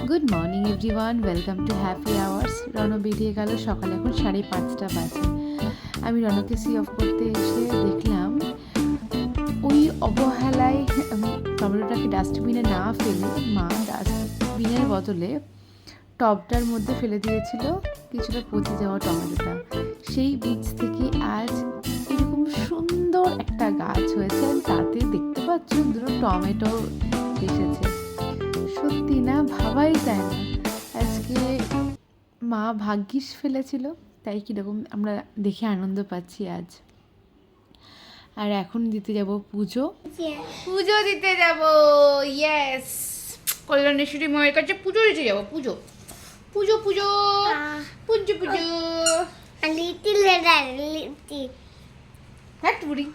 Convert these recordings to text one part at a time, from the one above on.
Good morning everyone, welcome to happy hours. Ron বেরিয়ে গেল সকালে, এখন 5:30 বাজে। আমি রণকে সি অফ করতে এসে দেখলাম ওই অবহেলায় টমেটোটাকে ডাস্টবিনে না ফেলে মা ডাস্টবিনের বদলে টবটার মধ্যে ফেলে দিয়েছিল কিছুটা পচে যাওয়া টমেটোটা। সেই বীজ থেকে আজ এরকম সুন্দর একটা গাছ হয়েছে, আর তাতে দেখতে পাচ্ছ দুটো টমেটো এসেছে। সত্যি না, ভাবাই যায় না আজকে মা ভাগ্যিস ফেলেছিল, তাই কীরকম আমরা দেখে আনন্দ পাচ্ছি আজ। আর এখন দিতে যাব পুজো দিতে যাব। ইয়েস, কল্যাণেশ্বরী মায়ের কাছে পুজো দিতে যাব। পুজো পুজো পুজো পুজো পুজো হ্যাঁ টুরি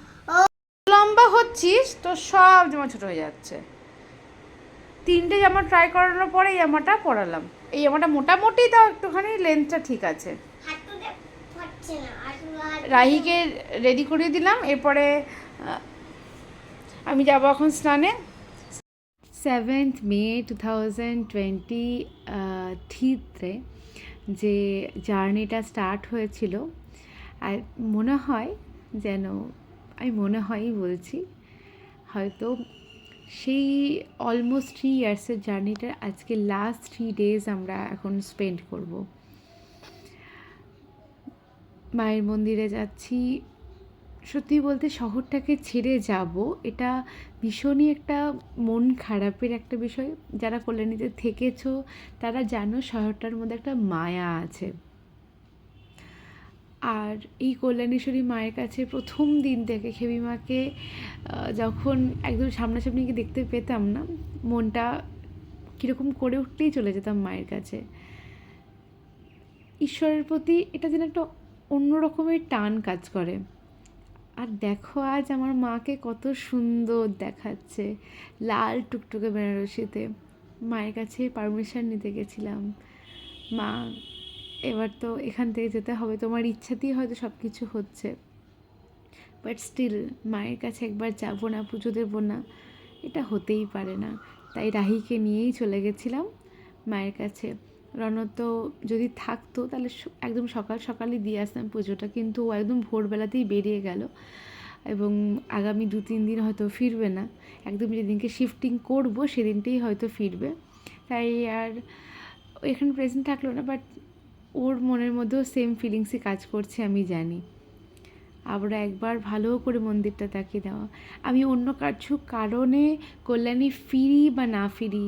লম্বা হচ্ছিস তো সব জামা ছোট হয়ে যাচ্ছে। 3টে জামা ট্রাই করানোর পরে এই জামাটা পরালাম। এই জামাটা মোটামুটি তাও একটুখানি লেন্থটা ঠিক আছে। রাহিকে রেডি করিয়ে দিলাম, এরপরে আমি যাবো এখন স্নানে। 7th May 2023 যে জার্নিটা স্টার্ট হয়েছিল, আর মনে হয় যেন আমি মনে হয়ই বলছি, হয়তো সেই অলমোস্ট 3 ইয়ার্সের জার্নিটার আজকে লাস্ট 3 ডেজ আমরা এখন স্পেন্ড করব। মায়ের মন্দিরে যাচ্ছি। সত্যি বলতে শহরটাকে ছেড়ে যাব, এটা ভীষণই একটা মন খারাপের একটা বিষয়। যারা কল্যাণীতে থেকেছো তারা জানো শহরটার মধ্যে একটা মায়া আছে। আর এই কল্যাণেশ্বরী মায়ের কাছে প্রথম দিন থেকে খেবিমাকে যখন একদম সামনাসামনি গিয়ে দেখতে পেতাম না, মনটা কীরকম করে উঠতেই চলে যেতাম মায়ের কাছে। ঈশ্বরের প্রতি এটা যেন একটা অন্য রকমের টান কাজ করে। আর দেখো আজ আমার মাকে কত সুন্দর দেখাচ্ছে লাল টুকটুকে বেনারসিতে। মায়ের কাছে পারমিশন নিতে গেছিলাম, মা এবার তো এখান থেকে যেতে হবে, তোমার ইচ্ছাতেই হয়তো সব কিছু হচ্ছে, বাট স্টিল মায়ের কাছে একবার যাবো না, পুজো দেবো না, এটা হতেই পারে না। তাই রাহিকে নিয়েই চলে গেছিলাম মায়ের কাছে। রণ তো যদি থাকতো তাহলে একদম সকাল সকালই দিয়ে আসতাম পুজোটা, কিন্তু ও একদম ভোরবেলাতেই বেরিয়ে গেল এবং আগামী 2-3 দিন হয়তো ফিরবে না। একদম যেদিনকে শিফটিং করব সেদিনটাই হয়তো ফিরবে, তাই আর এখানে প্রেজেন্ট থাকলো না। বাট ওর মনের মধ্যেও সেম ফিলিংসই কাজ করছে, আমি জানি। আমরা একবার ভালো করে মন্দিরটা তাকিয়ে দেওয়া। আমি অন্য কিছু কারণে কল্যাণী ফিরি বা না ফিরি,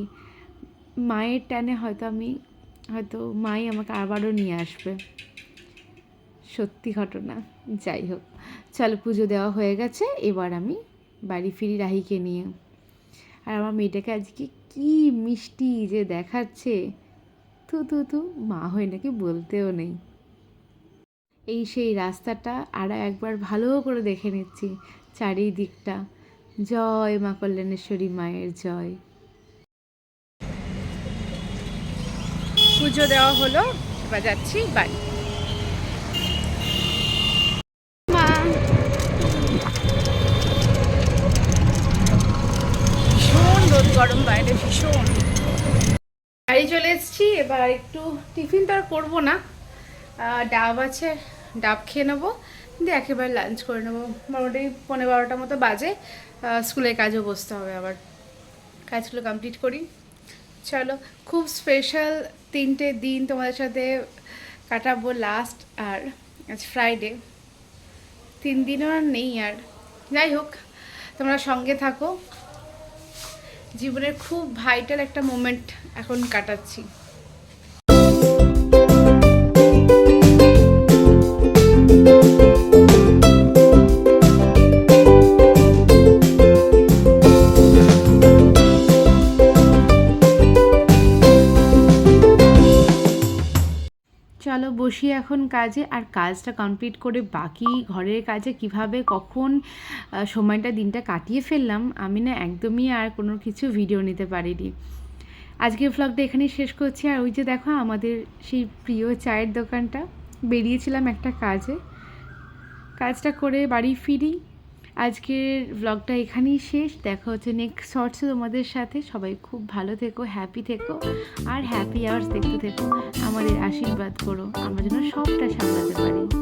মায়ের টানে হয়তো মাই আমাকে আবারও নিয়ে আসবে। সত্যি ঘটনা। যাই হোক, চলো পুজো দেওয়া হয়ে গেছে, এবার আমি বাড়ি ফিরি রাহিকে নিয়ে। আর আমার মেয়েটাকে আজকে কি মিষ্টি যে দেখাচ্ছে, তু মা হয়ে নাকি বলতেও নেই। এই সেই রাস্তাটা আর একবার ভালো করে দেখে নিচ্ছি চারিদিকটা। জয় মা কল্যাণেশ্বরী মায়ের জয়। পুজো দেওয়া হলো, এবার যাচ্ছি বাড়ি। মা ভীষণ রোদ গরম বাইরে, ভীষণ। বাড়ি চলে এসেছি, এবার একটু টিফিন তো আর করবো না, ডাব আছে, ডাব খেয়ে নেবো, কিন্তু একেবারে লাঞ্চ করে নেবো। মোটামুটি 11:15 মতো বাজে, স্কুলের কাজও বসতে হবে, আবার কাজগুলো কমপ্লিট করি। চলো, খুব স্পেশাল 3টে দিন তোমাদের সাথে কাটাবো লাস্ট। আর আজ ফ্রাইডে, 3 দিনও আর নেই। আর যাই হোক, তোমরা সঙ্গে থাকো। জীবনের খুব ভাইটাল একটা মোমেন্ট এখন কাটাচ্ছি। চলো বসি এখন কাজে, আর কাজটা কমপ্লিট করে বাকি ঘরের কাজে কিভাবে কখন সময়টা দিনটা কাটিয়ে ফেললাম, আমি না একদমই আর কোনো কিছু ভিডিও নিতে পারিনি। আজকের ভ্লগটা এখানেই শেষ করছি। আর ওই যে দেখো আমাদের সেই প্রিয় চায়ের দোকানটা, বেরিয়েছিলাম একটা কাজটা করে বাড়ি ফিরি, আজকের ব্লগটা এখানেই শেষ। দেখা হচ্ছে নেক্সট শর্টসে তোমাদের সাথে। সবাই খুব ভালো থেকো, হ্যাপি থেকো, আর হ্যাপি আওয়ার্স দেখতে থেকো। আমাদের আশীর্বাদ করো আমরা যেন সবটা সামলাতে পারি।